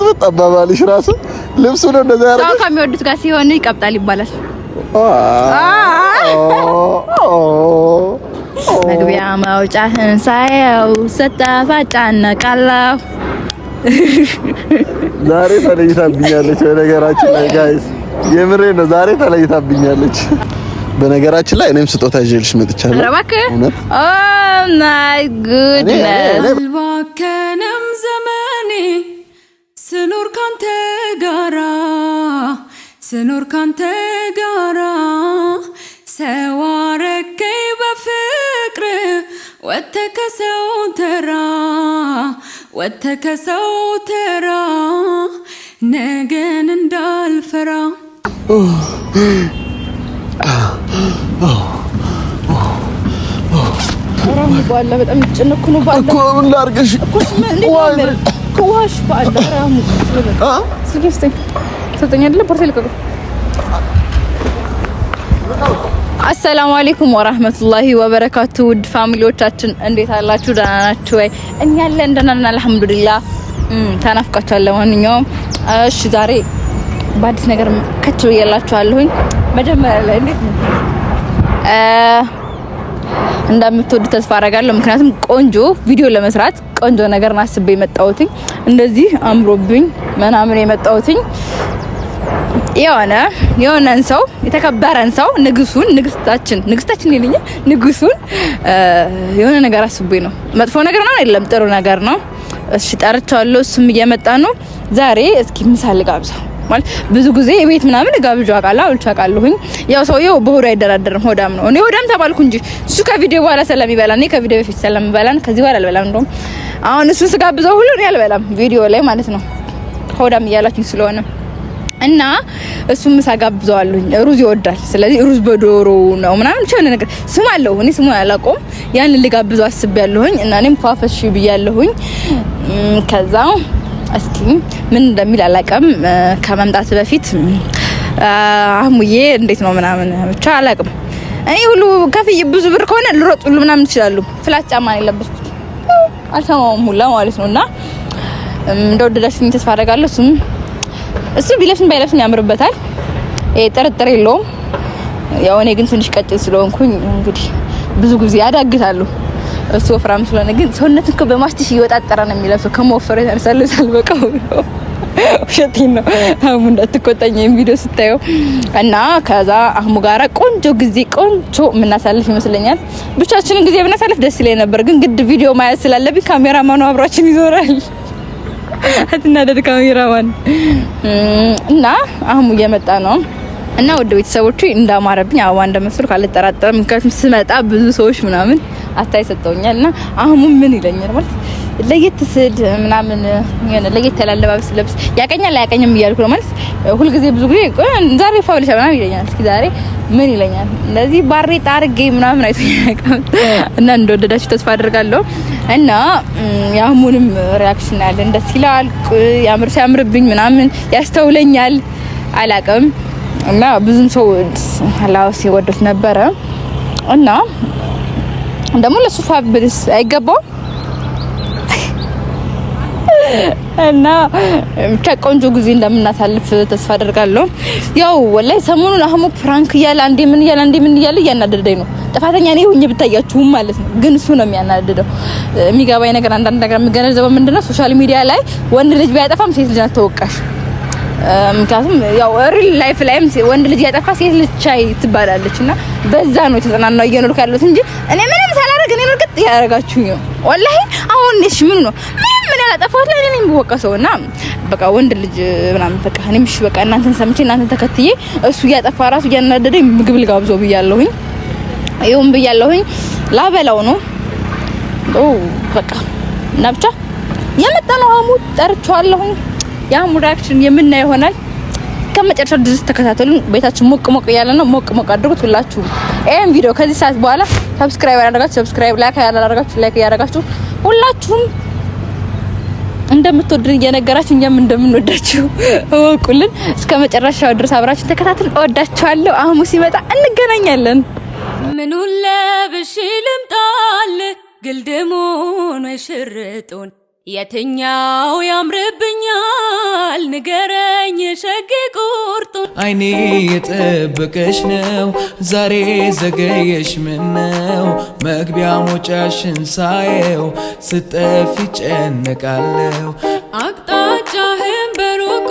ቅብጥብጥ አባባልሽ ራሱ ልብሱ ነው እንደዛ ያረጋል። ሰው ከሚወዱት ጋር ሲሆን ይቀብጣል ይባላል። መግቢያ መውጫህን ሳየው ስጠፋ ጨነቃለሁ። ዛሬ ተለይታብኛለች በነገራችን ላይ ጋይስ፣ የምሬ ነው። ዛሬ ተለይታብኛለች በነገራችን ላይ። እኔም ስጦታ ይዤልሽ መጥቻለሁ። እውነት ኦ ማይ ጉድነስ አልባከንም ዘመኔ ስኖር ካንተ ጋራ ሰዋረከይ በፍቅር ወተከሰው ተራ ነገን እንዳልፈራ አራም ባላ በጣም ጭንኩ ነው ባላ እኮ ምን ላርገሽ እኮ ምን ዋሽ ባላ አራም ሰተኛ አይደለ ፖርቴል ከቆ አሰላሙ አለይኩም ወራህመቱላሂ ወበረካቱ። ውድ ፋሚሊዎቻችን እንዴት አላችሁ? ደህና ናችሁ ወይ? እኛ ያለን ደህና ነን አልሐምዱሊላህ። ተናፍቃችኋል። ለማንኛውም እሺ ዛሬ በአዲስ ነገር ከች ብያላችኋለሁኝ። መጀመሪያ ላይ እንዴት ነው እንደምትወዱ ተስፋ አደርጋለሁ። ምክንያቱም ቆንጆ ቪዲዮ ለመስራት ቆንጆ ነገር አስቤ የመጣሁትኝ እንደዚህ አምሮብኝ ምናምን የመጣሁትኝ የሆነን ሰው የተከበረን ሰው ንግስታችን ይልኝ ንጉሱን የሆነ ነገር አስቤ ነው። መጥፎ ነገር ነው አይደለም፣ ጥሩ ነገር ነው። እሺ ጠርቻለሁ። እሱም እየመጣ ነው ዛሬ። እስኪ ምሳል ጋብዘው ማለት ብዙ ጊዜ የቤት ምናምን ጋብዣ አውቃለሁኝ። ያው ሰውየው በሆዱ አይደራደርም፣ ሆዳም ነው። እኔ ሆዳም ተባልኩ እንጂ እሱ ከቪዲዮ በኋላ ስለሚበላ እኔ ከቪዲዮ በፊት ስለምበላን ከዚህ በኋላ አልበላም። እንደውም አሁን እሱ ስጋብዘው ሁሉ እኔ አልበላም ቪዲዮ ላይ ማለት ነው። ሆዳም እያላችሁኝ ስለሆነ እና እሱም ሳጋብዘዋለሁኝ። ሩዝ ይወዳል። ስለዚህ ሩዝ በዶሮ ነው ምናምን ቸነ ነገር ስም አለው። እኔ ስሙን አላውቀውም። ያንን ልጋብዘው አስቤያለሁኝ እና እኔም ፏፈሽ ብያለሁኝ። ከዛ እስኪ ምን እንደሚል አላውቅም። ከመምጣት በፊት አህሙዬ እንዴት ነው ምናምን ብቻ አላውቅም። እኔ ሁሉ ከፍዬ ብዙ ብር ከሆነ ልሮጥ ሁሉ ምናምን ይችላሉ። ፍላት ጫማ ነው የለበስኩት አልሰማውም ሁላ ማለት ነውና እንደወደዳችሁኝ ተስፋ አደርጋለሁ። እሱ ቢለብስም ባይለብስም ያምርበታል። ጥርጥር የለውም። ያው እኔ ግን ትንሽ ቀጭን ስለሆንኩኝ እንግዲህ ብዙ ጊዜ ያዳግታለሁ። እሱ ወፍራም ስለሆነ ግን ሰውነት እኮ በማስቲሽ እየወጣጠረ ነው የሚለብሰው። ከመወፈረ ተርሰልሳል በቃው። ውሸቴን ነው። አህሙ እንዳትቆጣኝ ቪዲዮ ስታየው እና ከዛ አህሙ ጋራ ቆንጆ የምናሳልፍ ይመስለኛል። ብቻችንን ጊዜ ብናሳልፍ ደስ ይለኝ ነበር፣ ግን ግድ ቪዲዮ ማየት ስላለብኝ ካሜራማኑ አብራችን ይዞራል። አትናደድ ካሜራማን። እና አህሙ እየመጣ ነው እና ወደ ቤተሰቦቼ እንዳማረብኝ አበባ እንደመስሉ ካልተጠራጠረም ምክንያቱም ስመጣ ብዙ ሰዎች ምናምን አታይ ሰጠውኛልና አህሙ ምን ይለኛል ማለት ለየት ስል ምናምን የሆነ ለየት ያላለባብስ ለብስ ያቀኛል አያቀኝም እያልኩ ነው ማለት ሁሉ ጊዜ ብዙ ጊዜ ዛሬ ፋውልሻ ምናምን ይለኛል። እስኪ ዛሬ ምን ይለኛል እንደዚህ ባሬጣ አርጌ ምናምን አይተኛቀም እና እንደወደዳችሁ ተስፋ አደርጋለሁ። እና የአህሙንም ሪአክሽን ያለን ደስ ይላል። ሲያምርብኝ ምናምን ያስተውለኛል አላውቅም። እና ብዙም ሰው ላውስ ይወዱት ነበረ እና ደግሞ ለሱፋ ብልስ አይገባው እና ብቻ ቆንጆ ጊዜ እንደምናሳልፍ ተስፋ አደርጋለሁ። ያው ወላይ ሰሞኑን አህሙ ፕራንክ እያለ አንዴ ምን እያለ እያናደደኝ ነው። ጥፋተኛ ነኝ ሆኜ ብታያችሁም ማለት ነው፣ ግን እሱ ነው የሚያናደደው። የሚገባኝ ነገር አንዳንድ ነገር የምገነዘበው ምንድነው ሶሻል ሚዲያ ላይ ወንድ ልጅ ቢያጠፋም ሴት ልጅ አትወቃሽ። ምክንያቱም ያው ሪል ላይፍ ላይም ወንድ ልጅ ያጠፋ ሴት ልጅ ቻይ ትባላለችና በዛ ነው ተጸናናው እየኖርኩ ያለሁት እንጂ እኔ ምንም ሳላደርግ እኔ እርግጥ ያደርጋችሁኝ ነው ወላሂ። አሁን እሺ ምን ነው ምን ያላጠፋሁት ላይ እኔ በወቀሰውና በቃ ወንድ ልጅ ምናምን በቃ እኔም እሺ በቃ እናንተን ሰምቼ እናንተን ተከትዬ እሱ ያጠፋ ራሱ እያናደደኝ ምግብ ልጋብዘው ብያለሁኝ። ይሁን ብያለሁኝ ላበላው ነው በቃ እና ብቻ የመጣ ነው አህሙ ጠርቻለሁኝ። ያም ሪአክሽን የምናየው ይሆናል። ከመጨረሻው ድረስ ተከታተሉን። ቤታችን ሞቅ ያለ ነው። ሞቅ አድርጉት ሁላችሁ። ይሄን ቪዲዮ ከዚህ ሰዓት በኋላ ሰብስክራይብ ያደረጋችሁ ሰብስክራይብ፣ ላይክ ያደረጋችሁ ሁላችሁም እንደምትወዱን እየነገራችሁ እኛም እንደምንወዳችሁ እወቁልን። እስከ መጨረሻው ድረስ አብራችሁ ተከታተሉ። እወዳችኋለሁ። አህሙ ሲመጣ እንገናኛለን። ምኑን ለብሼ ልምጣል ግልድሙን ወይ ሽርጡን የትኛው ያምርብኛል ንገረኝ ሸግ ቁርጡ አይኔ የጠበቀሽ ነው ዛሬ ዘገየሽ ምነው መግቢያ ሞጫሽን ሳየው ስጠፊ ጨነቃለሁ አቅጣጫህን በሩቁ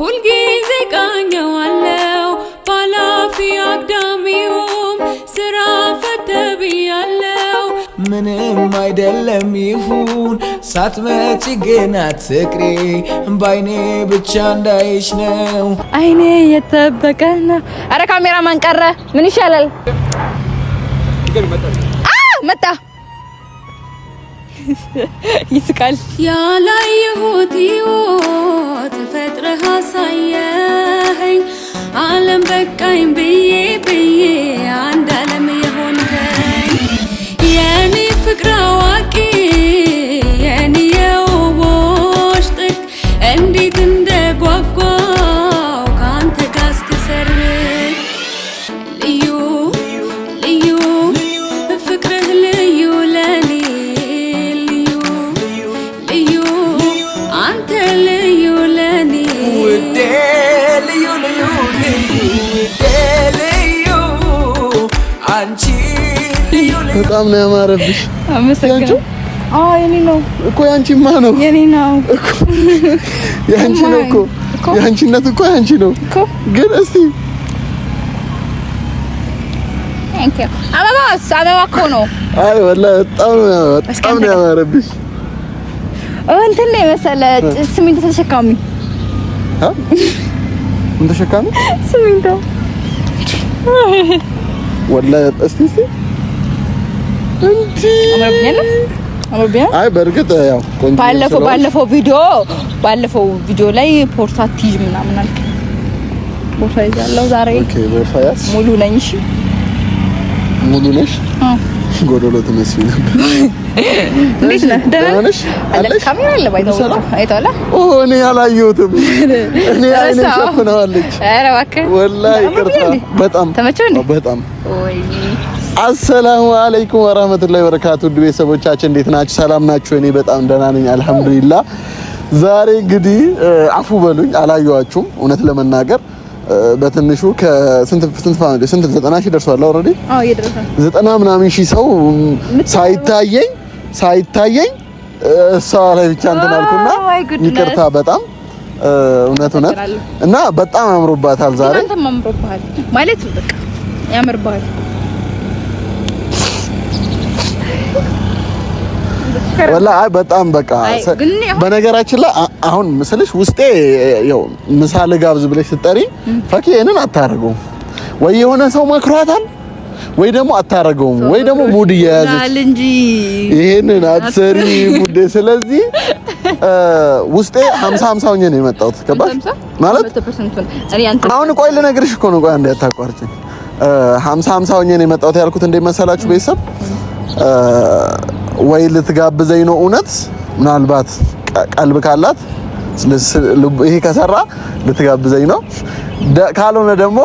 ሁልጊዜ ቃኘዋለሁ ባላፊ አግዳሚውም ስራ ፈተብያለሁ ምንም አይደለም ይሁን ሳትመጪ ግን አትቅሪ ባይኔ ብቻ እንዳይሽ ነው አይኔ የጠበቀ ነው አረ ካሜራማን ቀረ ምን ይሻላል መጣ ይስቃል ያላየሁት ሕይወት ፈጥረህ አሳየኸኝ ዓለም በቃኝ ብዬ አንድ ዓለም የሆንከኝ የኔ ፍቅር አዋቂ የኔ የውቦች ጥግ እንዴት እንደጓጓው ከአንተ ጋር እስክሰርግ ልዩ ልዩ ፍቅርህ ልዩ ለኔ ልዩ ልዩ አንተ ልዩ ለኔ ውዴ ልዩ ልዩ ልዩ ውዴ ልዩ አንቺ ልዩ ልዩ በጣም ነው ያማረብሽ አመሰግናለሁ የኔ ነው እኮ ያንቺማ ነው የኔ ነው እኮ ያንቺ ነው እኮ ያንቺነት እኮ ያንቺ ነው እኮ ግን እስቲ አበባ እኮ ነው አይ ወላሂ በጣም ነው ያማረብሽ እንትን ነው መሰለ ስሚንቶ ተሸካሚ ምን ተሸካሚ ስሚንቶ ወላሂ እስቲ እንዴ አይ በርግጥ ያው ቆንጆ ባለፈው ቪዲዮ ላይ ፖርታቲጅ ምናምን አልክ ቦርሳ ይዛለው ዛሬ ኦኬ ቦርሳ ያዝ ሙሉ ነኝ እሺ ሙሉ ነሽ ጎዶሎ ትመስይ ነበር እንዴት ነህ ደህና ነሽ አለሽ ካሜራ አለ ባይተው አይተዋላ እኔ አላየሁትም እኔ አይኔ ሸፍነዋለች ኧረ እባክህ ወላሂ ይቅርታ በጣም ተመቸህ እንዴ በጣም ወይኔ አሰላሙ አለይኩም ወራህመቱላሂ ወበረካቱ ውድ ቤተሰቦቻችን እንዴት ናችሁ ሰላም ናችሁ እኔ በጣም ደህና ነኝ አልহামዱሊላህ ዛሬ እንግዲህ አፉ በሉኝ አላየኋችሁም እውነት ለመናገር በትንሹ ከስንት 90 ሺህ ደርሷል ኦሬዲ አዎ ይደርሳል 90 ምናምን ሺህ ሰው ሳይታየኝ እሷ ላይ ብቻ እንትን አልኩና ይቅርታ በጣም እውነት እና በጣም አምሮባታል ዛሬ አንተም አምሮባታል ማለት በቃ ያምርባታል ወላሂ በጣም በቃ በነገራችን ላይ አሁን ምስልሽ ውስጤ ያው ምሳሌ ጋብዝ ብለሽ ስትጠሪ ፈኪ እነን አታረገው ወይ የሆነ ሰው መክሯታል ወይ ደግሞ አታረገውም ወይ ደግሞ ሙድ እየያዘች እንጂ ይሄንን አትሰሪ ሙድ ስለዚህ ውስጤ 50 ሆኜ ነው የመጣሁት ገባሽ ማለት አሁን ቆይ ልነግርሽ እኮ ነው ቆይ አንዴ አታቋርጪኝ 50 ሆኜ ነው የመጣሁት ያልኩት እንደ መሰላችሁ ቤተሰብ ወይ ልትጋብዘኝ ነው እውነት ምናልባት ቀልብ ካላት ይሄ ከሰራ ልትጋብዘኝ ነው ካልሆነ ደግሞ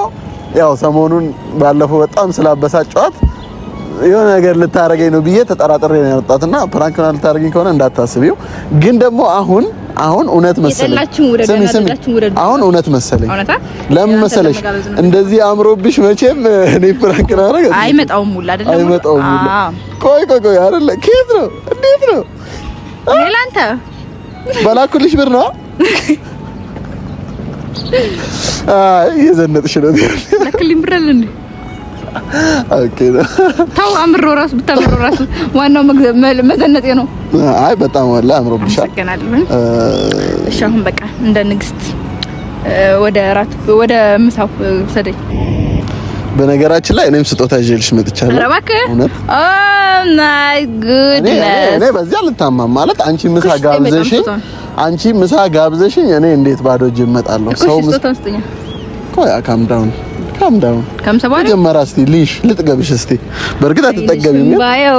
ያው ሰሞኑን ባለፈው በጣም ስላበሳጨዋት የሆነ ነገር ልታረገኝ ነው ብዬ ተጠራጥሬ ነው ያወጣትና ፕራንክ ነው ልታረገኝ ከሆነ እንዳታስቢው ግን ደግሞ አሁን እውነት መሰለኝ አሁን እውነት መሰለኝ ለምን መሰለሽ እንደዚህ አምሮብሽ መቼም እኔ ፕራንክ ነው አረጋ አይመጣውም ሙላ አይደለም አይመጣውም ሙላ ቆይ አይደለ ከየት ነው እንዴት ነው ላንተ ባላኩልሽ ብር ነው የዘነጥሽ ነው ለክሊም ብር አለ እንዴ ኦኬ ታው አምሮ ራሱ ብታምሮ ራሱ ዋናው መዘነጤ ነው አይ በጣም ወላ አምሮብሻል እሺ አሁን በቃ እንደ ንግስት ወደ ምሳው ሰደኝ በነገራችን ላይ እኔም ስጦታ ይዤልሽ መጥቻለሁ እባክህ እውነት ኦ ማይ ጉድነስ እኔ በዚያ ልታማም ማለት አንቺ ምሳ ጋብዘሽኝ እኔ እንዴት ባዶ እጄ እመጣለሁ ሰው ቆይ ካም ዳውን ከምሰባሪ ጀመራ እስቲ ልጥገብሽ እስቲ በርግጥ አትጠገቢም ባዮ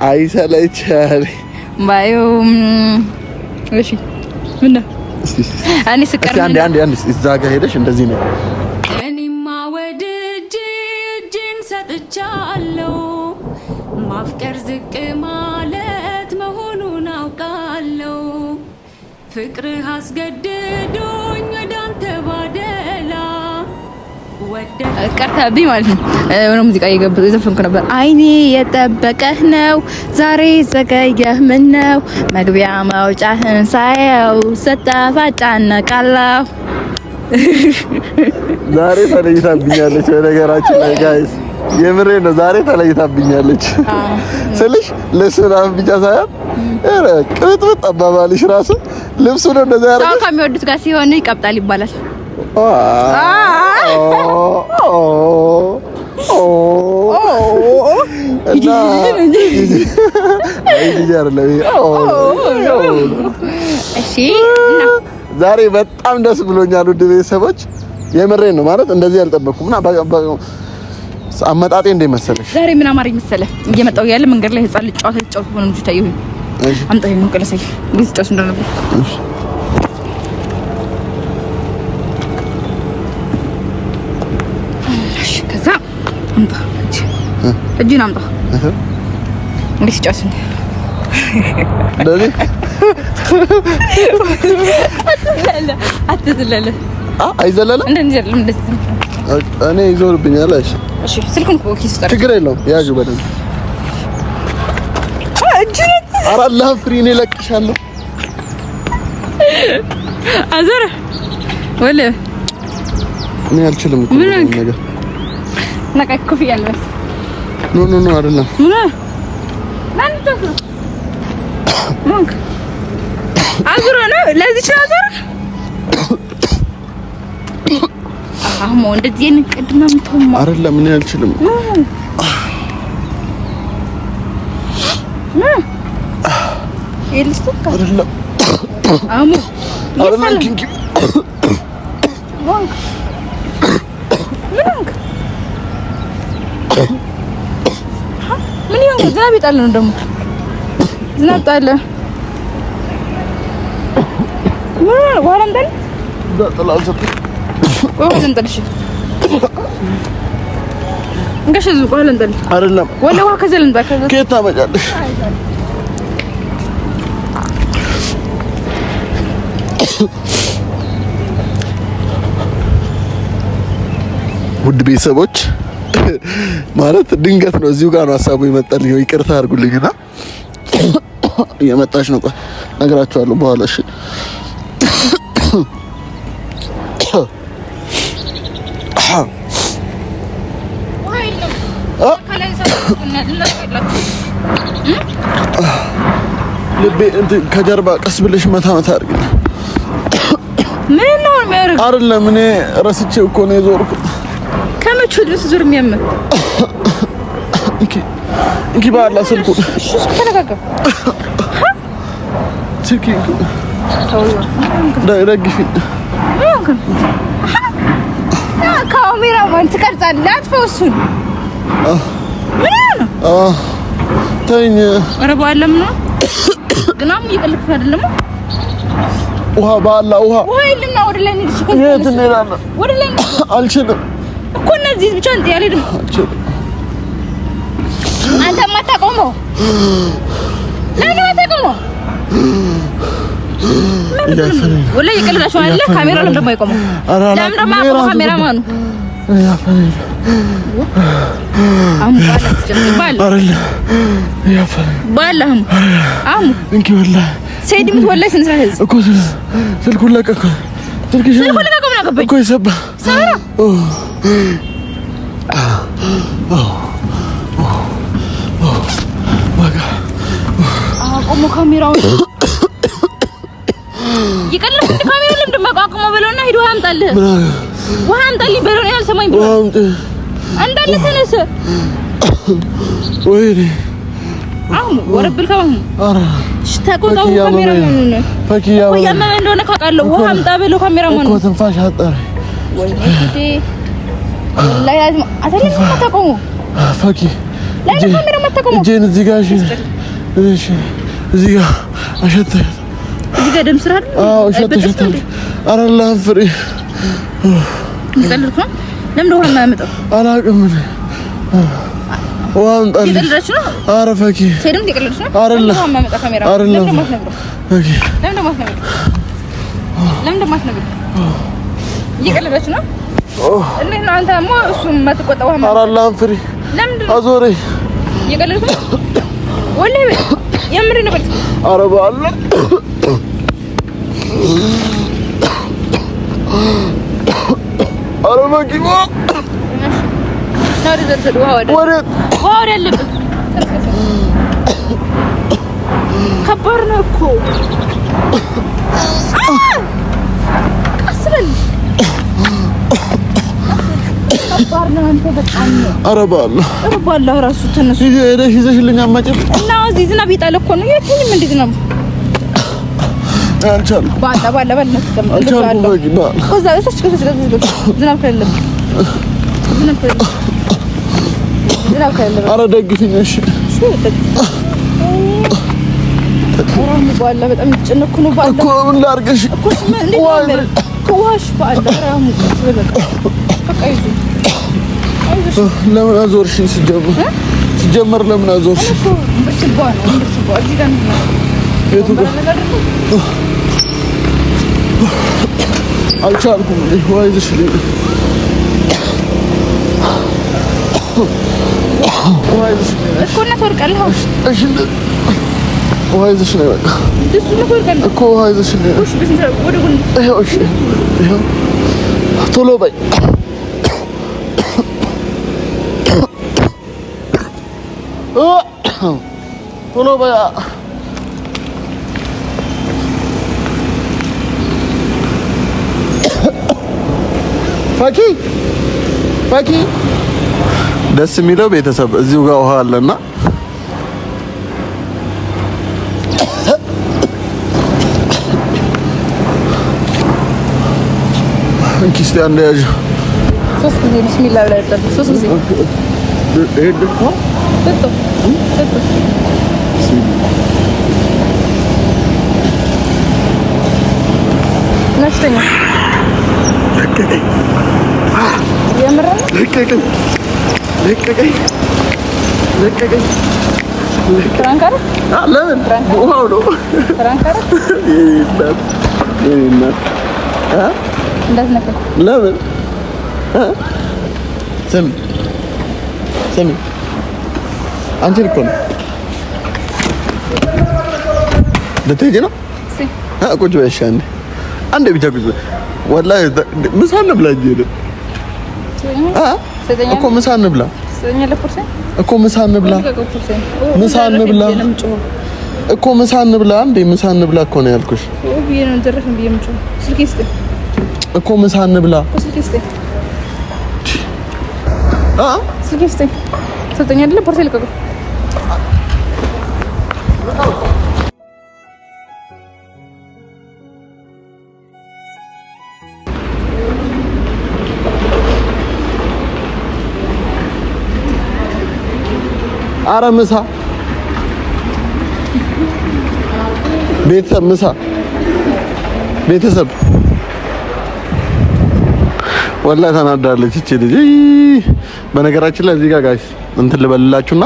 አይሰለቻል ባዮ እሺ ምን ነው እስቲ እኔ ስቀር አንዴ እዛ ጋር ሄደሽ እንደዚህ ነው እኔማ ወድጄ እጄን ሰጥቻለሁ ማፍቀር ዝቅ ማለት መሆኑን አውቃለሁ ፍቅርህ አስገድዶኝ ወደ አንተ ባደላ ቀርታብኝ ማለት ነው። የሆነ ሙዚቃ እየዘፈንኩ ነበር። አይኔ የጠበቀህ ነው ዛሬ ዘገየህ ምን ነው መግቢያ መውጫህን ሳየው ስጠፋ ጨነቃለሁ። ዛሬ ተለይታብኛለች። በነገራችን ላይ ጋይስ የምሬ ነው። ዛሬ ተለይታብኛለች ስልሽ ለስራም ብቻ ሳይሆን ቅጥቅጥ አባባልሽ ራሱ ልብሱ ነው እንደዛ ያረጋል። ሰው ከሚወዱት ጋር ሲሆን ይቀብጣል ይባላል። ዛሬ በጣም ደስ ብሎኛል ውድ ቤተሰቦች፣ የምሬን ነው ማለት እንደዚህ አልጠበኩም እና አመጣጤ እንደ መሰለሽ ዛሬ ምን አማረኝ መሰለህ? እየመጣሁ ያለ መንገድ ላይ ህፃን ልጅ ጨዋታ ይጫወቱ ሆነ እንጂ ታየሁኝ። አምጣ ይሄን ቀለሰይ ቢዝ ጫወት እንደነበር ከዛ አምጣ እጅን አምጣ እንዴት ጫወት እንደዚህ አትዘለለ አይዘለለ እንደዚህ እኔ ይዞርብኛል። እሺ ስልኩን ኪስ ውስጥ ችግር የለውም ያዡ በደንብ ኧረ አላህ ፍሪኔ ለቅሻለሁ። አዘረ ወለ እኔ አልችልም እኮ ነገር ነቃ ኮፍያ አልበስ ኖ አይደለም ማን ተፈ ማንክ አዝሮ ነው ለዚህ አዘረ አሁን እንደዚህ እንቅድና ምተውማ አይደለም እኔ አልችልም። ኤልስቶካ አይደለም አሙ አይደለም ኪንኪ ማንክ ምን ይሆን ዝናብ ይጣል ነው ደግሞ ዝናብ ጣለ ዋላ እንጠል ዳጥላልሰጥ ዋላ እንጠልሽ እንገሽ ዝቁ ዋላ እንጠል አይደለም ወላ ውሃ ከዘል እንጠል ከየት ታመጫለሽ? ውድ ቤተሰቦች ማለት ድንገት ነው እዚሁ ጋር ነው ሀሳቡ ይመጣልኝ። ይቅርታ አድርጉልኝና እየመጣች ነው። ቆይ እነግራችኋለሁ በኋላ እሺ። ልቤ እንትን ከጀርባ ቀስ ብለሽ መታ አድርጊ። ምን ነው የሚያደርግ አይደለም እኔ ረስቼው እኮ ነው የዞርኩት። ከመቼ ድረስ ዞር የሚያመ እንኪ ባላ ስልኩ እሺ ተነጋገር ስልኪ ደግፊ ካሜራማን ትቀርጻለህ። አጥፋው እሱን ምን ነው ተይኝ። ኧረ በኋላም ነው ግናም እየቀለድኩ አይደለም። ውሃ ባላ ውሃ ይልና ወደ ላይ እንሂድ። እሺ የት እንሄዳለን? ወደ ላይ አልችልም እኮ እነዚህ ብቻ እንት ያልሄድም አልችልም። አንተ ማታቆመው ለምን ማታቆመው? ወላ እየቀለዳችሁ አይደለ? ካሜራው ለምን ደግሞ አይቆመው? ለምን ደግሞ አይቆመው ካሜራማኑ? ያፈነኝ አሙ አሙ እንኪ ወላ ሰይድም ወላ ስንሰራዝ እኮ ስልኩን ለቀቀ። ስልኩን ለቀቀ ምን አገባኝ እኮ ይሰባ ሰራ አቆሞ ካሜራው ይቀልም ካሜራው ለምን ደግሞ አቆሞ በለውና ሂድ ውሃ አምጣልህ ውሃ አምጣልኝ በለው ነው ያልሰማኝ ብሎ አንዳለ ተነሰ ወይ አሁን ወረብል ካሁን አራ ተቆጣው ካሜራማኑ ነው ፈኪያ ወይ ያመመ እንደሆነ ካቃለው ውሃ አምጣ በለው ካሜራማኑ እኮ ትንፋሽ አጠረ ወይ ነዴ ላይ አዝማ አተለኝ ተቆሙ ፈኪ ላይ ካሜራማን ተቆሙ እጄን እዚህ ጋር እሺ እዚህ ጋር አሸተ እዚህ ጋር ደም ስራ አይደል? አዎ አሸተ አራ ላፍሪ ይቀልልኩ ለምን ውሃ የማያመጣው አላውቅም። ውሃውን ጣል። ኧረ ፈኪ ሰይድም ትቀልድሽ ነው አይደለም? አይደለም ፈኪ ለምን እንደማትነግረው እየቀለደች ነው። እንዴት ነው አንተ ሞ እሱ የማትቆጣው? ኧረ አላህን ፍሪ። ለምን አዞሬ እየቀለደች ነው ወላሂ የምር ነው። ኧረ በአላህ ኧረ ፈኪ ከባድ ነው እኮ ቀስበል ከባድ ነው። አንተ በጣም ኧረ በአላህ እራሱ ትንሽ ሄደሽ ይዘሽልኝ አትመጭም? እና እዚህ ዝናብ እየጣለ እኮ ነው። የትኛውም እንዴት ነው አልቻልኩም። ባላ ነው ተቀምጥ ዝናብ ከሌለ ኧረ ደግፊኝ እሺ። ወራም ባላ በጣም ይጨነኩ ነው ባላ እኮ ምን ላድርግሽ እኮ ምን ከዋሽ ባላ ወራም በቃ ለምን አዞርሽኝ? ሲጀመር ለምን አዞርሽኝ? እዚህ ጋር የቱ ጋር አልቻልኩም። ውሃ ይዘሽልኝ እኮ እና ትወርቃለህ። እሺ ውሃ ይዘሽ ነው በቃ እሱ ነው ትወርቃለህ እኮ ውሃ ይዘሽልኝ። እሺ በስንት ወደ ጎን እሺ ቶሎ በይ ቶሎ በይ ፈኪ ደስ የሚለው ቤተሰብ እዚሁ ጋር ውሃ አለና እንኪስቲ አንድ ያዥ ሶስት ጊዜ ቢስሚላህ ብላ ይጣል ሶስት ጊዜ ነስተኛ ለቀቀኝ። ፍራንካር ለምን ውሃው ነው ፍራንካር ለምን ስሚ አንቺን እኮ ነው ልትሄጂ ነው? ቁጭ በይ እሺ አንዴ ብቻ ቁጭ በይ ወላሂ ምሳ እንብላ እንጂ እኮ ምሳ እንብላ እኮ ምሳ እንብላ እኮ ምሳ እንብላ እንዴ ምሳ እንብላ እኮ ነው ያልኩሽ እኮ ምሳ እንብላ ኧረ ምሳ ቤተሰብ ምሳ ቤተሰብ ወላሂ ተናዳለች እቺ ልጅ። በነገራችን ላይ እዚህ ጋር ጋይስ እንትን ልበልላችሁና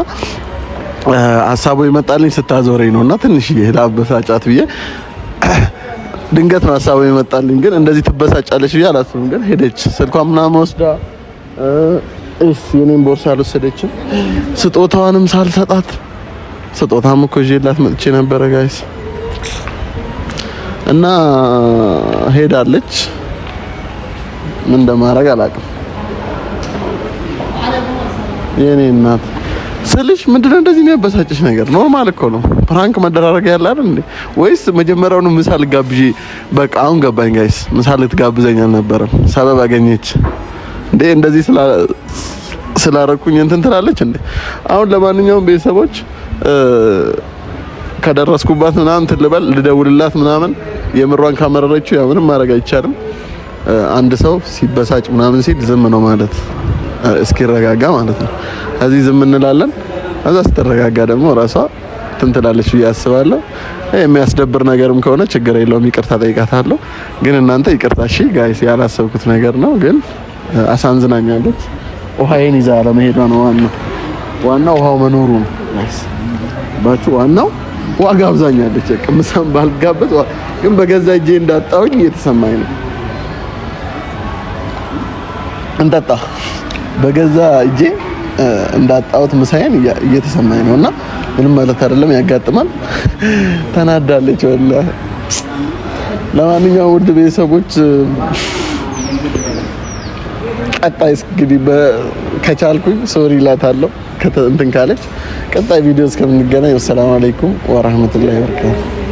ሀሳቡ ይመጣልኝ ስታዞረኝ ነውና ትንሽ ላበሳጫት ብዬ ድንገት ነው ሀሳቡ ይመጣልኝ። ግን እንደዚህ ትበሳጫለች ብዬ አላስብም። ግን ሄደች ስልኳን ምናምን ወስዳ የኔን ቦርሳ አልወሰደችም። ስጦታዋንም ሳልሰጣት ስጦታም እኮ ይዤላት መጥቼ ነበረ ጋይስ እና ሄዳለች። ምን እንደማደርግ አላውቅም። የኔ እናት ስልሽ ምንድነው እንደዚህ የሚያበሳጭሽ ነገር? ኖርማል እኮ ነው። ፕራንክ መደራረግ ያለ አይደል እንዴ? ወይስ መጀመሪያውኑ ምሳ ልጋብዥ? በቃ አሁን ገባኝ ጋይስ። ምሳ ልትጋብዘኝ አልነበረም። ሰበብ አገኘች እንዴ? እንደዚህ ስላረኩኝ እንትን ትላለች እንዴ? አሁን ለማንኛውም ቤተሰቦች ከደረስኩባት ምናምን ትልበል ልደውልላት ምናምን የምሯን ካመረረችው ያው ምንም ማድረግ አይቻልም። አንድ ሰው ሲበሳጭ ምናምን ሲል ዝም ነው ማለት እስኪረጋጋ ማለት ነው። እዚህ ዝም እንላለን። እዛ ስትረጋጋ ደግሞ ራሷ ትንትላለች ብዬ አስባለሁ። የሚያስደብር ነገርም ከሆነ ችግር የለውም ይቅርታ ጠይቃታለሁ። ግን እናንተ ይቅርታ እሺ ጋይስ፣ ያላሰብኩት ነገር ነው ግን አሳንዝናኛለች። ውሃዬን ይዛ ለመሄዷ ነው ዋናው። ዋናው ውሃው መኖሩ ነው። ባችሁ ዋናው ዋጋ አብዛኛለች። ቅምሳም ባልጋበት ግን በገዛ እጄ እንዳጣውኝ እየተሰማኝ ነው። እንጠጣ በገዛ እጄ እንዳጣውት ምሳዬን እየተሰማኝ ነውና ምንም ማለት አይደለም፣ ያጋጥማል። ተናዳለች ወላሂ። ለማንኛውም ውድ ቤተሰቦች ቀጣይ እንግዲህ ከቻልኩኝ ሶሪ እላታለሁ እንትን ካለች ቀጣይ ቪዲዮ እስከምንገናኝ ሰላም አለይኩም ወራህመቱላሂ ወበረካቱ።